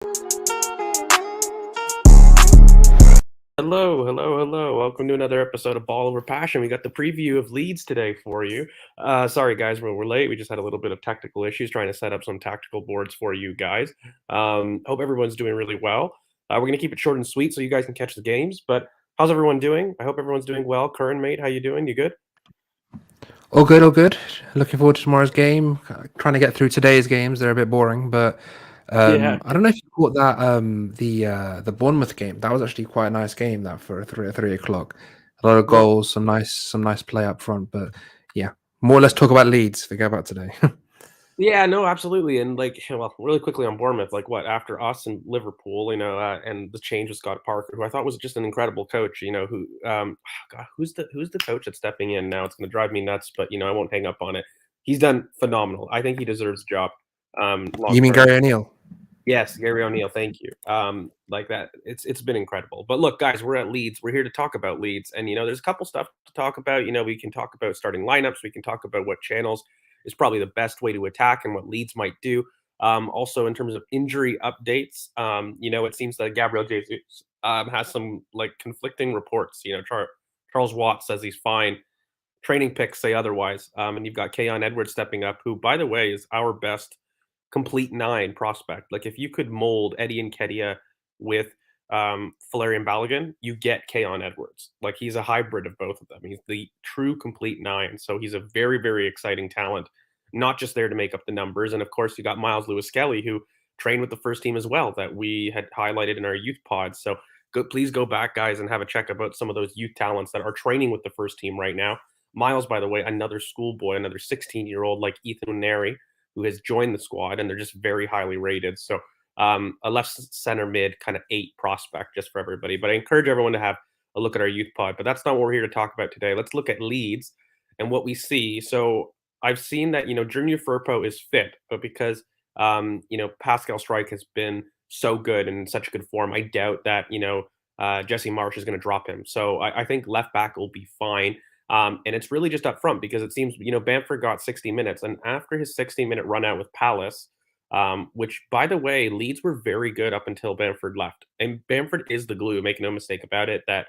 Hello, hello, hello. Welcome to another episode of Ball Over Passion. We got the preview of Leeds today for you. Sorry, guys, we're late. We just had a little bit of technical issues trying to set up some tactical boards for you guys. Hope everyone's doing really well. We're going to keep it short and sweet so you guys can catch the games. But how's everyone doing? I hope everyone's doing well. Curran, mate, how you doing? You good? All good, all good. Looking forward to tomorrow's game. Trying to get through today's games. They're a bit boring, but Yeah. I don't know if you caught that the Bournemouth game. That was actually quite a nice game. That for 3 o'clock. A lot of No, goals, some nice play up front. But yeah, more or less talk about Leeds. Forget about today. Yeah, no, absolutely. And like, well, really quickly on Bournemouth, like what after us and Liverpool, and the change with Scott Parker, who I thought was just an incredible coach. God, who's the coach that's stepping in now? It's going to drive me nuts, but I won't hang up on it. He's done phenomenal. I think he deserves the job, long You mean term. Gary O'Neill? Yes, Gary O'Neill, thank you. Like that, it's been incredible. But look, guys, we're at Leeds. We're here to talk about Leeds, and there's a couple stuff to talk about. We can talk about starting lineups. We can talk about what channels is probably the best way to attack and what Leeds might do. Also, in terms of injury updates, it seems that Gabriel Jesus has some like conflicting reports. Charles Watt says he's fine. Training picks say otherwise. And you've got Keon Edwards stepping up, who, by the way, is our best complete nine prospect. Like if you could mold Eddie and Kedia with Valerian Balogun, you get Keon Edwards. Like he's a hybrid of both of them. He's the true complete nine. So he's a very, very exciting talent, not just there to make up the numbers. And of course, you got Miles Lewis Skelly, who trained with the first team as well, that we had highlighted in our youth pods. So please go back, guys, and have a check about some of those youth talents that are training with the first team right now. Miles, by the way, another schoolboy, another 16-year-old like Ethan Neri, who has joined the squad, and they're just very highly rated. So a left center mid kind of 8 prospect just for everybody. But I encourage everyone to have a look at our youth pod. But that's not what we're here to talk about today. Let's look at Leeds and what we see. So I've seen that Junior Firpo is fit, but because Pascal Strike has been so good and in such good form, I doubt that Jesse Marsh is going to drop him. So I think left back will be fine. And it's really just up front because it seems, Bamford got 60 minutes. And after his 60-minute run out with Palace, which, by the way, Leeds were very good up until Bamford left. And Bamford is the glue, make no mistake about it, that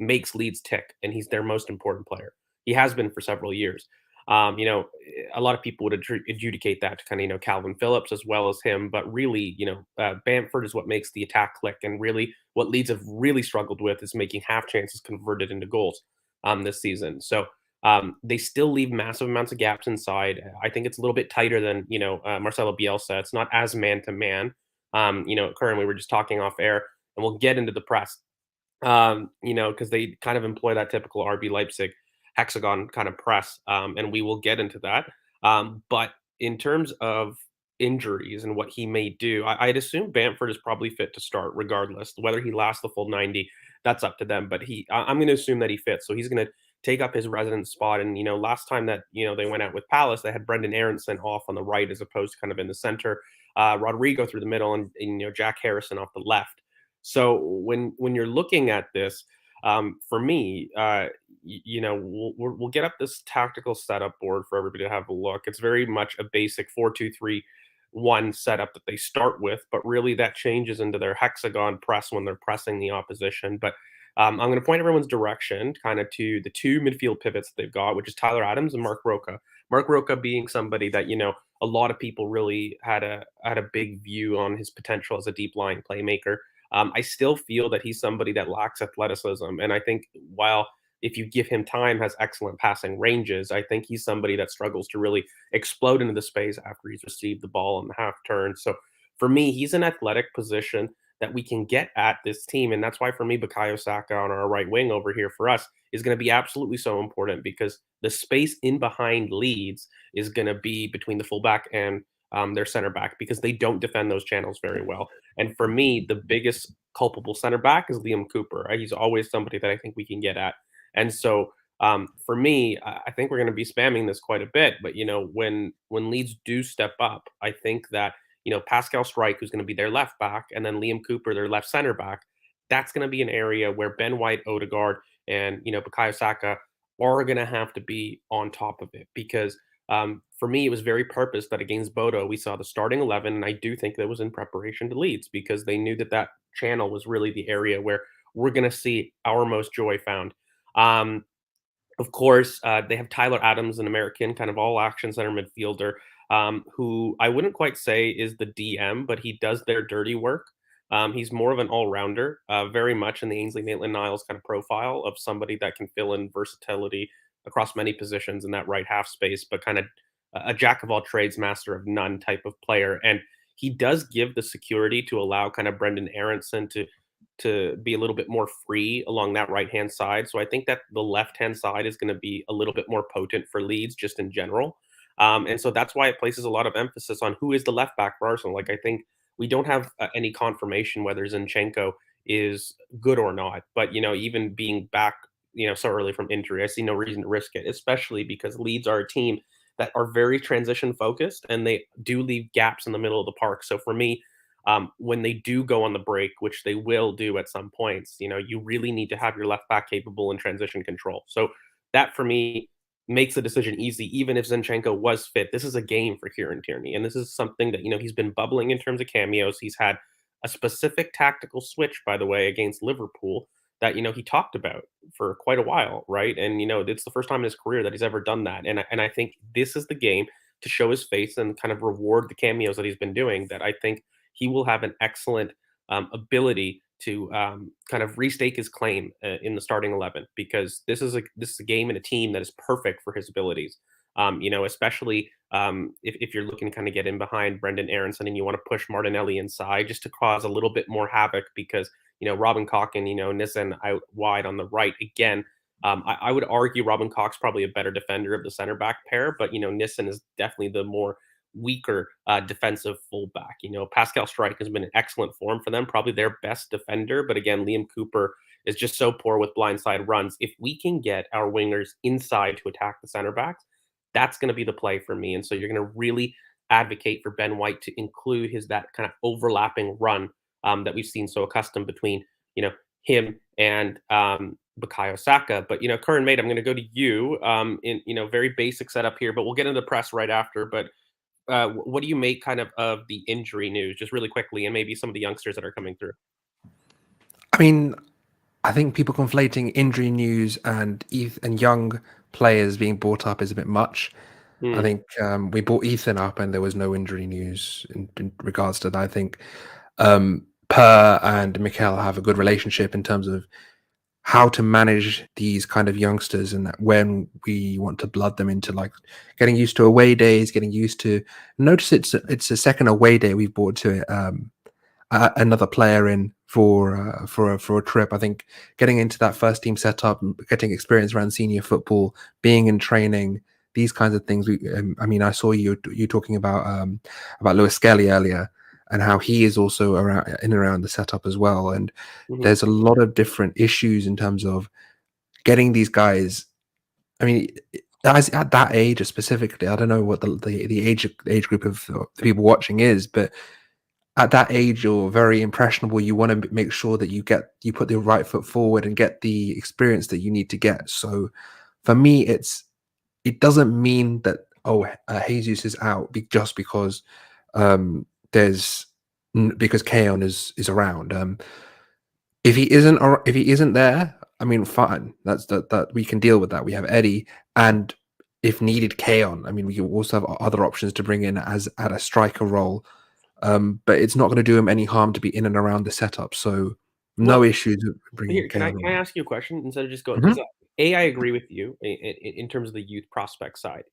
makes Leeds tick. And he's their most important player. He has been for several years. A lot of people would adjudicate that to kind of, Calvin Phillips as well as him. But really, Bamford is what makes the attack click. And really, what Leeds have really struggled with is making half chances converted into goals this season. So they still leave massive amounts of gaps inside. I think it's a little bit tighter than Marcelo Bielsa. It's not as man to man. Currently we were just talking off air, and we'll get into the press. Because they kind of employ that typical RB Leipzig hexagon kind of press, and we will get into that. But in terms of injuries and what he may do, I'd assume Bamford is probably fit to start regardless. Whether he lasts the full 90, that's up to them. But I'm going to assume that he fits. So he's going to take up his resident spot. And, last time that, they went out with Palace, they had Brendan Aronson off on the right as opposed to kind of in the center, Rodrigo through the middle, and Jack Harrison off the left. So when you're looking at this, for me, we'll get up this tactical setup board for everybody to have a look. It's very much a basic 4-2-3-1 setup that they start with, but really that changes into their hexagon press when they're pressing the opposition. But I'm going to point everyone's direction kind of to the two midfield pivots that they've got, which is Tyler Adams and Mark Roca. Mark Roca being somebody that a lot of people really had a big view on his potential as a deep line playmaker. I still feel that he's somebody that lacks athleticism. And I think while if you give him time, has excellent passing ranges, I think he's somebody that struggles to really explode into the space after he's received the ball in the half turn. So for me, he's an athletic position that we can get at this team. And that's why for me, Bukayo Saka on our right wing over here for us is going to be absolutely so important because the space in behind Leeds is going to be between the fullback and their center back because they don't defend those channels very well. And for me, the biggest culpable center back is Liam Cooper. Right? He's always somebody that I think we can get at. And so for me, I think we're going to be spamming this quite a bit. But when Leeds do step up, I think that Pascal Strike, who's going to be their left back, and then Liam Cooper, their left center back, that's going to be an area where Ben White, Odegaard, and Bukayo Saka are going to have to be on top of it because For me, it was very purpose that against Bodo, we saw the starting 11, and I do think that was in preparation to Leeds because they knew that that channel was really the area where we're going to see our most joy found. Um, of course, they have Tyler Adams, an American kind of all action center midfielder, who I wouldn't quite say is the DM, but he does their dirty work. He's more of an all rounder, very much in the Ainsley Maitland Niles kind of profile of somebody that can fill in versatility across many positions in that right half space, but kind of a jack of all trades, master of none type of player. And he does give the security to allow kind of Brendan Aronson to be a little bit more free along that right hand side. So I think that the left hand side is going to be a little bit more potent for Leeds just in general. And so that's why it places a lot of emphasis on who is the left back for Arsenal. Like I think we don't have any confirmation whether Zinchenko is good or not. But even being back, so early from injury, I see no reason to risk it, especially because Leeds are a team that are very transition focused and they do leave gaps in the middle of the park. So for me, when they do go on the break, which they will do at some points, you really need to have your left back capable in transition control. So that for me makes the decision easy, even if Zinchenko was fit. This is a game for Kieran Tierney, and this is something that he's been bubbling in terms of cameos. He's had a specific tactical switch, by the way, against Liverpool that he talked about for quite a while, right? And it's the first time in his career that he's ever done that, and I think this is the game to show his face and kind of reward the cameos that he's been doing. That I think he will have an excellent ability to kind of restake his claim in the starting 11 because this is a game and a team that is perfect for his abilities. Especially if you're looking to kind of get in behind Brendan Aronson and you want to push Martinelli inside just to cause a little bit more havoc because Robin Koch and Nissen out wide on the right again. I would argue Robin Koch's probably a better defender of the center back pair, but Nissen is definitely the more weaker defensive fullback. Pascal Strike has been in excellent form for them, probably their best defender. But again, Liam Cooper is just so poor with blindside runs. If we can get our wingers inside to attack the center backs, that's going to be the play for me. And so you're going to really advocate for Ben White to include that kind of overlapping run that we've seen so accustomed between him and Bukayo Saka. But Curran Mate, I'm going to go to you in very basic setup here, but we'll get into the press right after. But what do you make kind of the injury news, just really quickly, and maybe some of the youngsters that are coming through? I mean, I think people conflating injury news and young players being brought up is a bit much. I Mm, think we brought Ethan up and there was no injury news in regards to that. I think Per and Mikel have a good relationship in terms of how to manage these kind of youngsters and that when we want to blood them into like getting used to away days, getting used to notice it's a second away day we've brought to it. Another player in for a trip. I think getting into that first team setup, getting experience around senior football, being in training, these kinds of things. I mean, I saw you talking about Lewis Skelly earlier and how he is also around in and around the setup as well. And mhm. there's a lot of different issues in terms of getting these guys. I mean, as at that age specifically, I don't know what the age group of the people watching is, but at that age you're very impressionable. You want to make sure that you put the right foot forward and get the experience that you need to get. So for me it doesn't mean that Jesus is out just because there's because Kaon is around. If he isn't there, I mean fine, that we can deal with that. We have Eddie, and if needed Kaon, I mean we also have other options to bring in as at a striker role. But it's not going to do him any harm to be in and around the setup. So no Well, issues with bringing here, can I Kaon can I on. ask you a question instead of just going Mhm. because I agree with you in terms of the youth prospect side.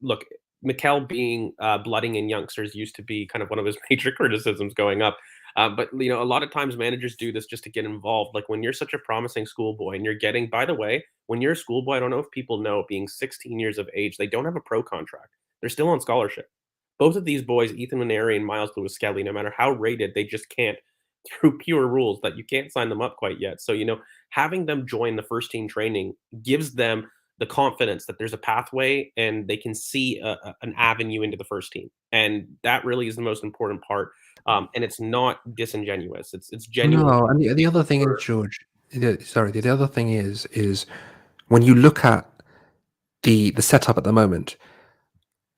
Look, Mikel being blooding in youngsters used to be kind of one of his major criticisms going up. But a lot of times managers do this just to get involved. Like when you're such a promising schoolboy and you're getting, by the way, when you're a schoolboy, I don't know if people know, being 16 years of age, they don't have a pro contract. They're still on scholarship. Both of these boys, Ethan Maneri and Miles Lewis Skelly, no matter how rated, they just can't through pure rules that you can't sign them up quite yet. So, having them join the first team training gives them the confidence that there's a pathway and they can see an avenue into the first team. And that really is the most important part. And it's not disingenuous. It's genuine. No, and the other thing is, George. Sorry, the other thing is when you look at the setup at the moment.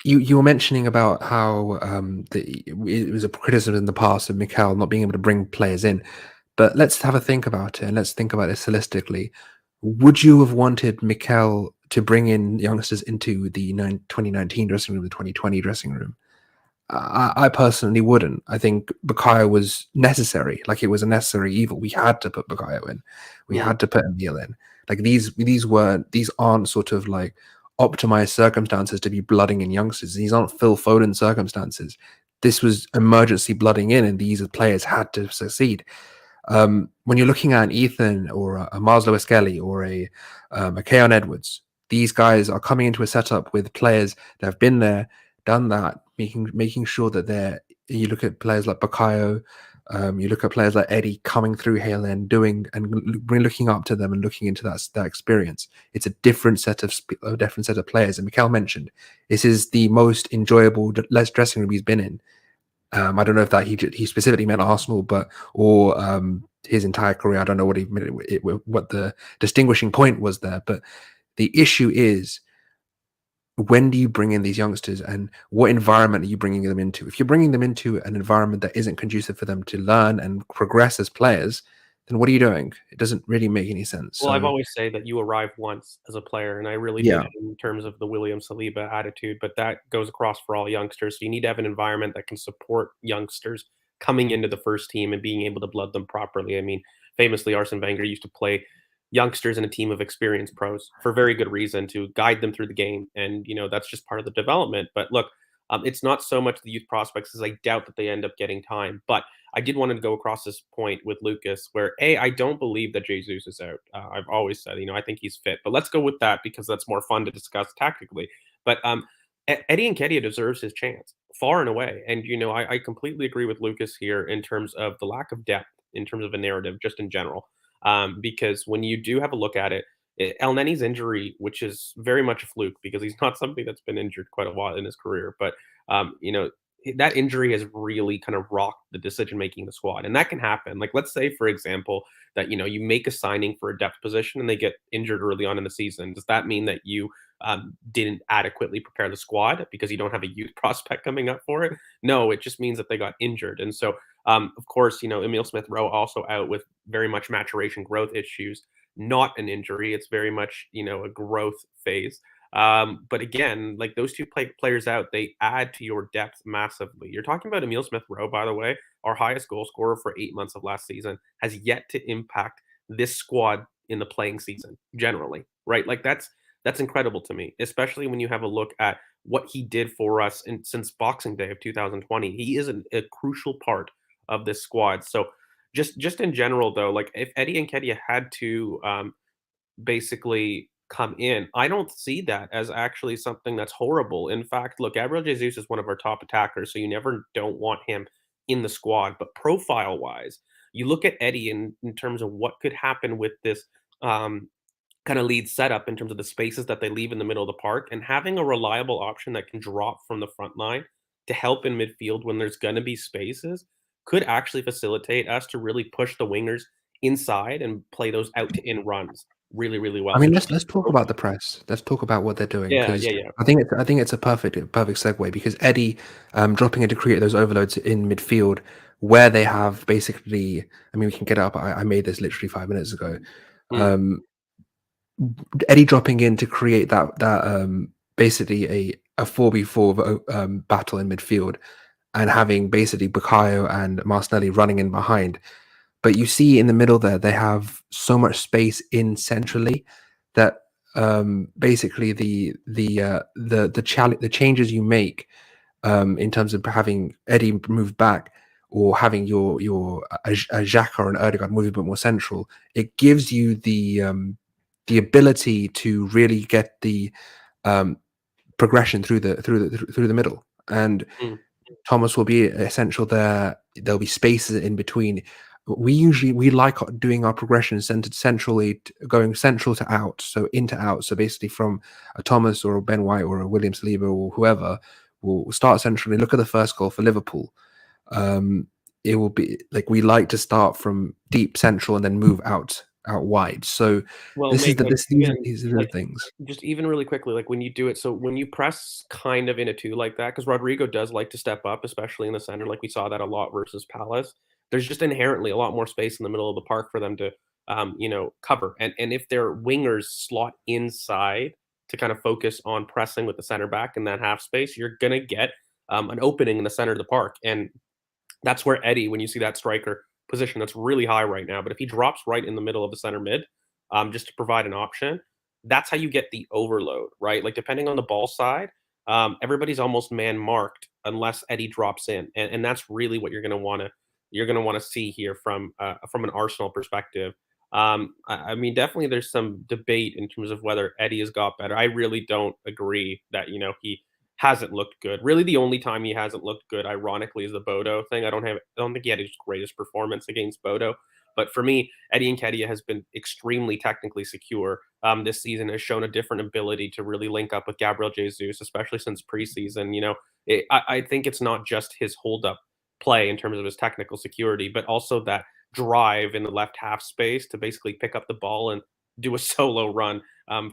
You were mentioning about how it was a criticism in the past of Mikel not being able to bring players in, but let's have a think about it and let's think about this holistically. Would you have wanted Mikel to bring in youngsters into the 2019 dressing room, the 2020 dressing room? I personally wouldn't. I think Bukayo was necessary. Like, it was a necessary evil. We had to put Bukayo in. We Mm, had to put Emil in. Like, these aren't sort of like optimized circumstances to be blooding in youngsters. These aren't Phil Foden circumstances. This was emergency blooding in, and these players had to succeed. When you're looking at an Ethan or a Mars Lewis Kelly or a Keon Edwards, these guys are coming into a setup with players that have been there, done that, making sure that they're. You look at players like Bakayo, you look at players like Eddie coming through Hale End, doing and looking up to them and looking into that experience. It's a different set of players. And Mikel mentioned this is the most enjoyable less dressing room he's been in. I don't know if that he specifically meant Arsenal, but or his entire career. I don't know what the distinguishing point was there. But the issue is, when do you bring in these youngsters, and what environment are you bringing them into? If you're bringing them into an environment that isn't conducive for them to learn and progress as players, then what are you doing? It doesn't really make any sense. well, I've So always say that you arrive once as a player, and I really mean yeah, it in terms of the William Saliba attitude, but that goes across for all youngsters. So you need to have an environment that can support youngsters coming into the first team and being able to blood them properly. I mean, famously, Arsene Wenger used to play youngsters in a team of experienced pros for very good reason to guide them through the game, and that's just part of the development. But look, it's not so much the youth prospects as I doubt that they end up getting time, but I did want to go across this point with Lucas where I don't believe that Jesus is out. I've always said, I think he's fit, but let's go with that because that's more fun to discuss tactically. But Eddie Nketiah deserves his chance far and away, and I completely agree with Lucas here in terms of the lack of depth in terms of a narrative, just in general. Because when you do have a look at it, El Neni's injury, which is very much a fluke because he's not somebody that's been injured quite a while in his career, but um, you know, that injury has really kind of rocked the decision making in the squad, and that can happen. Like, let's say, for example, that you make a signing for a depth position and they get injured early on in the season. Does that mean that you didn't adequately prepare the squad because you don't have a youth prospect coming up for it? No, it just means that they got injured, and so of course, Emil Smith Rowe also out with very much maturation growth issues, not an injury. It's very much a growth phase. But again, like those two players out, they add to your depth massively. You're talking about Emil Smith Rowe, by the way, our highest goal scorer for 8 months of last season, has yet to impact this squad in the playing season generally, right? Like that's incredible to me, especially when you have a look at what he did for us since Boxing Day of 2020. He is a crucial part of this squad. So just in general, though, like if Eddie Nketiah had to basically come in. I don't see that as actually something that's horrible. In fact, look, Gabriel Jesus is one of our top attackers, so you never don't want him in the squad. But profile wise, you look at Eddie in terms of what could happen with this kind of lead setup in terms of the spaces that they leave in the middle of the park, and having a reliable option that can drop from the front line to help in midfield when there's going to be spaces could actually facilitate us to really push the wingers inside and play those out to in runs really, really I well. So mean, just let's talk about the press. Let's talk about what they're doing, yeah, because yeah, yeah. I think it's a perfect segue, because Eddie dropping in to create those overloads in midfield where they have basically. I mean, we can get up. I made this literally 5 minutes ago. Mm, Um, Eddie dropping in to create that basically a 4v4 battle in midfield, and having basically Bukayo and Martinelli running in behind. But you see in the middle there, they have so much space in centrally that basically the changes you make in terms of having Eddie move back, or having your a Xhaka or an Erdegaard move a bit more central, it gives you the ability to really get the um, progression through the middle. And mm, Thomas will be essential there. There'll be spaces in between. We like doing our progression centered centrally, going central to out, so into out. So basically, from a Thomas or a Ben White or a William Saliba or whoever, will start centrally. Look at the first goal for Liverpool. Um, it will be like we like to start from deep central and then move out out wide. So Well, this is mate, the like this even these are the like things. just even really quickly, like when you do it, so when you press kind of in a two like that, because Rodrigo does like to step up, especially in the center, like we saw that a lot versus Palace. There's just inherently a lot more space in the middle of the park for them to, cover. And if their wingers slot inside to kind of focus on pressing with the center back in that half space, you're gonna get an opening in the center of the park. And that's where Eddie, when you see that striker position that's really high right now, but if he drops right in the middle of the center mid, just to provide an option, that's how you get the overload, right? Like depending on the ball side, everybody's almost man marked unless Eddie drops in, and that's really what you're gonna want to see here from an Arsenal perspective. I mean, definitely there's some debate in terms of whether Eddie has got better. I really don't agree that he hasn't looked good. Really, the only time he hasn't looked good, ironically, is the Bodo thing. I don't think he had his greatest performance against Bodo. But for me, Eddie Nketiah has been extremely technically secure this season. Has shown a different ability to really link up with Gabriel Jesus, especially since preseason. I think it's not just his hold up play in terms of his technical security, but also that drive in the left half space to basically pick up the ball and do a solo run,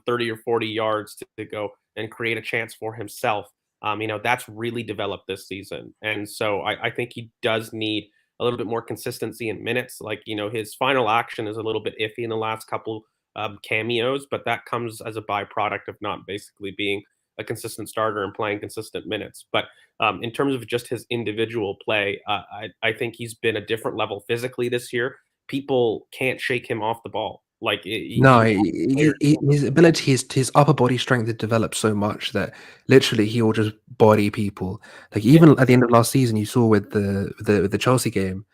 30 or 40 yards to go and create a chance for himself. That's really developed this season. And so I think he does need a little bit more consistency in minutes. Like, his final action is a little bit iffy in the last couple cameos, but that comes as a byproduct of not basically being a consistent starter and playing consistent minutes. But in terms of just his individual play, I think he's been a different level physically this year. People can't shake him off the ball. Like, No, you players. his ability, his upper body strength had developed so much that literally he will just body people. Like Yeah. even at the end of last season, you saw with the Chelsea game,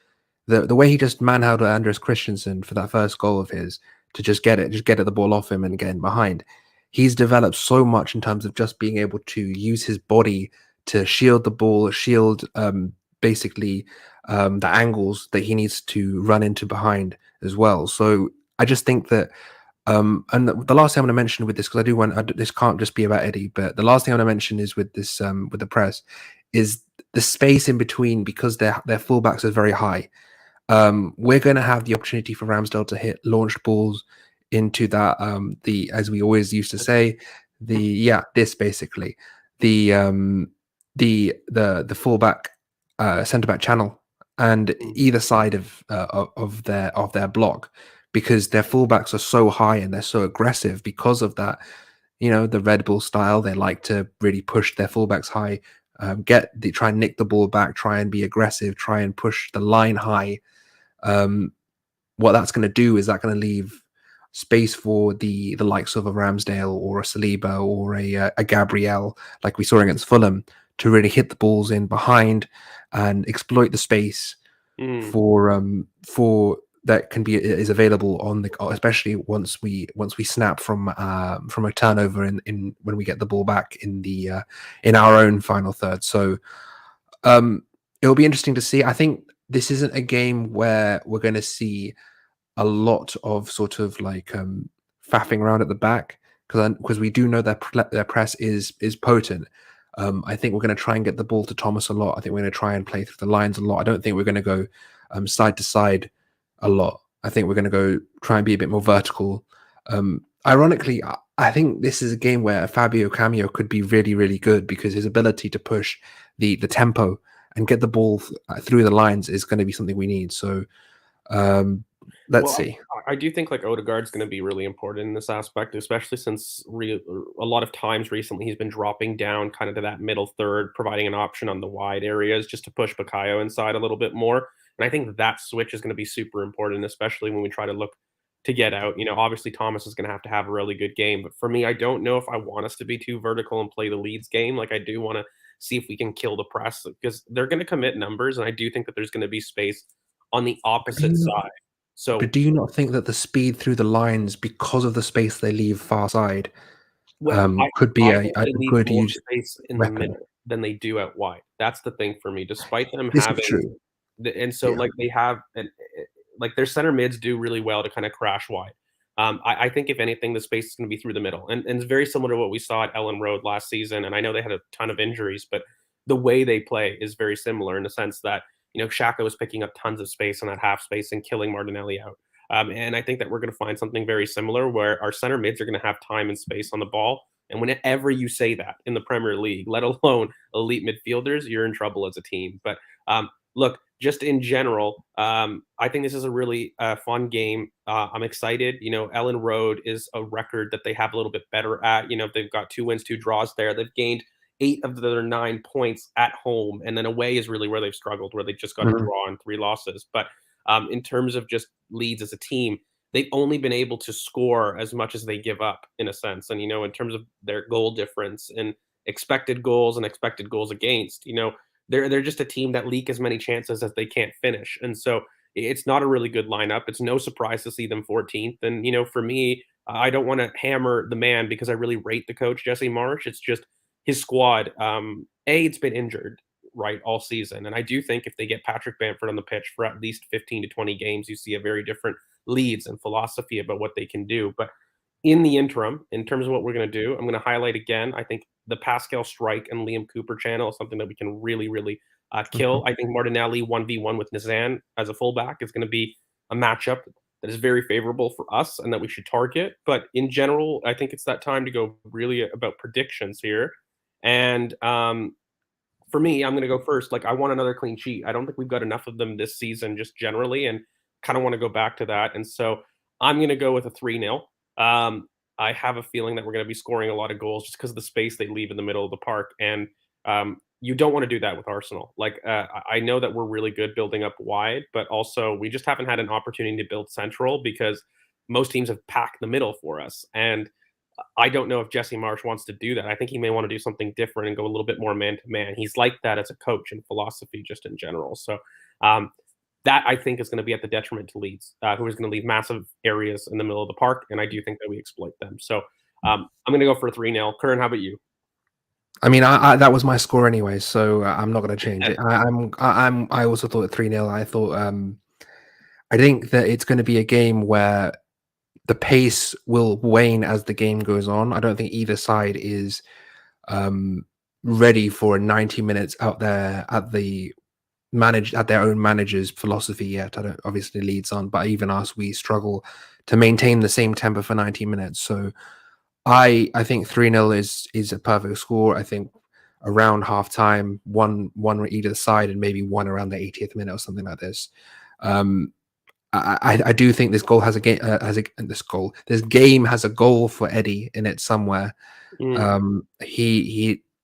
the way he just manhandled Andres Christensen for that first goal of his to just get the ball off him and get in behind. He's developed so much in terms of just being able to use his body to shield the ball, shield basically the angles that he needs to run into behind as well. So I just think that and the last thing I'm going to mention with this, because I do want this can't just be about Eddie, but the last thing I'm going to mention is with this with the press is the space in between because their fullbacks are very high. We're going to have the opportunity for Ramsdale to hit launched balls into that the as we always used to say this basically the the fullback centre back channel and either side of their block because their fullbacks are so high and they're so aggressive because of that. The Red Bull style, they like to really push their fullbacks high, try and nick the ball back, try and be aggressive, try and push the line high. um, what that's going to do is that going to leave space for the likes of a Ramsdale or a Saliba or a Gabriel, like we saw against Fulham, to really hit the balls in behind and exploit the space Mm. for that can be is available on the especially once we snap from a turnover in when we get the ball back in our own final third. So it'll be interesting to see. I think this isn't a game where we're going to see a lot of sort of like faffing around at the back because we do know their press is potent. I think we're going to try and get the ball to Thomas a lot. I think we're going to try and play through the lines a lot. I don't think we're going to go side to side a lot. I think we're going to go try and be a bit more vertical. Ironically, I think this is a game where a Fabio cameo could be really, really good because his ability to push the tempo and get the ball through the lines is going to be something we need. So um, let's Well, see. I do think like Odegaard's going to be really important in this aspect, especially since a lot of times recently he's been dropping down kind of to that middle third, providing an option on the wide areas just to push Bakayo inside a little bit more. And I think that switch is going to be super important, especially when we try to look to get out. Obviously Thomas is going to have a really good game, but for me, I don't know if I want us to be too vertical and play the Leeds game. Like I do want to see if we can kill the press because they're going to commit numbers, and I do think that there's going to be space on the But do opposite you not, side. So but do you not think that the speed through the lines, because of the space they leave far side, Well, could be I think a they leave good more use space in the weapon? middle than they do out wide. That's the thing for me, despite them This is having true. and so, Yeah. like, they have like, their center mids do really well to kinda crash wide. I think if anything, the space is gonna be through the middle, and it's very similar to what we saw at Ellen Road last season, and I know they had a ton of injuries, but the way they play is very similar in the sense that, Xhaka was picking up tons of space in that half space and killing Martinelli out. And I think that we're going to find something very similar where our center mids are going to have time and space on the ball. And whenever you say that in the Premier League, let alone elite midfielders, you're in trouble as a team. But look, just in general, I think this is a really fun game. I'm excited. You know, Ellen Road is a record that they have a little bit better at. You know, they've got 2 wins, 2 draws there. They've gained 8 of their 9 points at home, and then away is really where they've struggled, where they just got a Mhm. draw and 3 losses. But in terms of just Leeds as a team, they've only been able to score as much as they give up, in a sense. And you know, in terms of their goal difference and expected goals against, you know, they're just a team that leak as many chances as they can't finish. And so it's not a really good lineup. It's no surprise to see them 14th. And you know, for me, I don't want to hammer the man because I really rate the coach Jesse Marsh. It's just his squad. It's been injured right all season, and I do think if they get Patrick Bamford on the pitch for at least 15 to 20 games, you see a very different Leeds and philosophy about what they can do. But in the interim, in terms of what we're going to do, I'm going to highlight again. I think the Pascal Strike and Liam Cooper channel is something that we can really kill. Mhm. I think Martinelli 1v1 with Nizan as a fullback is going to be a matchup that is very favorable for us and that we should target. But in general, I think it's that time to go really about predictions here. And for me, I'm going to go first. Like, I want another clean sheet. I don't think we've got enough of them this season, just generally, and kind of want to go back to that. And so I'm going to go with a 3-0. I have a feeling that we're going to be scoring a lot of goals just because of the space they leave in the middle of the park. And you don't want to do that with Arsenal. Like, I know that we're really good building up wide, but also we just haven't had an opportunity to build central because most teams have packed the middle for us. And I don't know if Jesse Marsh wants to do that. I think he may want to do something different and go a little bit more man to man. He's like that as a coach and philosophy just in general. So um, that I think is going to be at the detriment to Leeds, who is going to leave massive areas in the middle of the park, and I do think that we exploit them. So I'm going to go for a 3-0. Curran, how about you? I mean, that was my score anyway, so I'm not going to change it. I also thought 3-0. I thought I think that it's going to be a game where the pace will wane as the game goes on. I don't think either side is um, ready for 90 minutes out there at their own manager's philosophy yet. I don't obviously Leeds on, but even us, we struggle to maintain the same tempo for 90 minutes. So I think 3-0 is a perfect score. I think around half time, one on either side, and maybe one around the 80th minute or something like this. Um, I do think this goal has a game this game has a goal for Eddie in it somewhere. Mm,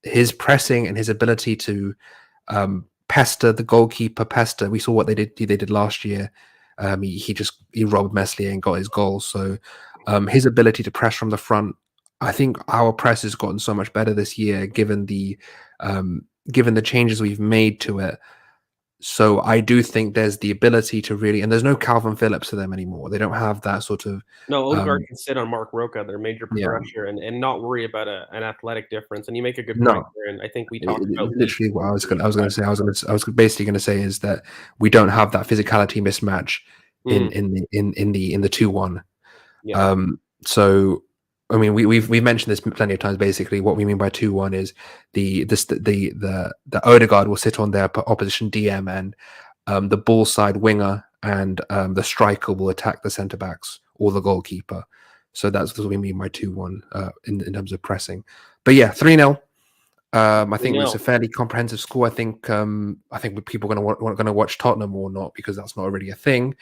His pressing and his ability to pester the goalkeeper. Pester. We saw what they did last year. He robbed Meslier and got his goal. So his ability to press from the front. I think our press has gotten so much better this year, given the changes we've made to it. So I do think there's the ability to really, and there's no Calvin Phillips to them anymore. They don't have that sort of, no, Odegaard um, can sit on Mark Roca, their major yeah, pressure, and not worry about an athletic difference. And you make a good point no. there. And I think we talked about Leeds Literally, what on the I was going to say, I was basically going to say is that we don't have that physicality mismatch mm, in the 2-1. yeah. Um, so, I mean, we've mentioned this plenty of times. Basically, what we mean by 2-1 is the Odegaard will sit on their opposition DM, and the ball side winger and the striker will attack the centre backs or the goalkeeper. So that's what we mean by 2-1 in terms of pressing. But yeah, 3-0. I We think it's know. a fairly comprehensive score. I think people are going to watch Tottenham or not because that's not already a thing.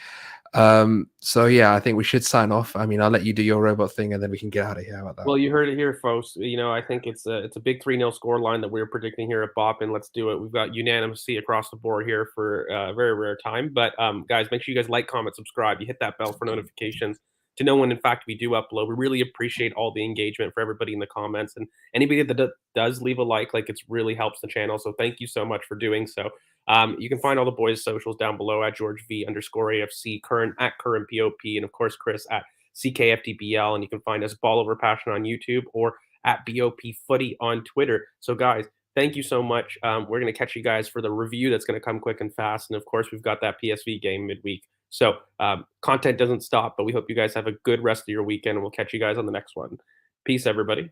So yeah, I think we should sign off. I mean, I'll let you do your robot thing and then we can get out of here. How about that? Well, you heard it here, folks. You know, I think it's a big 3-0 score line that we're predicting here at BoP, and let's do it. We've got unanimity across the board here for a very rare time. But guys, make sure you guys like, comment, subscribe. You hit that bell for notifications to know when, in fact, we do upload. We really appreciate all the engagement for everybody in the comments, and anybody that does leave a like it's really helps the channel. So thank you so much for doing so. You can find all the boys' socials down below at George V_AFC, current at current POP, and of course Chris at CKFTBL, and you can find us Ball Over Passion on YouTube or at BOP Footy on Twitter. So, guys, thank you so much. We're going to catch you guys for the review that's going to come quick and fast. And of course, we've got that PSV game midweek. So, content doesn't stop, but we hope you guys have a good rest of your weekend, and we'll catch you guys on the next one. Peace, everybody.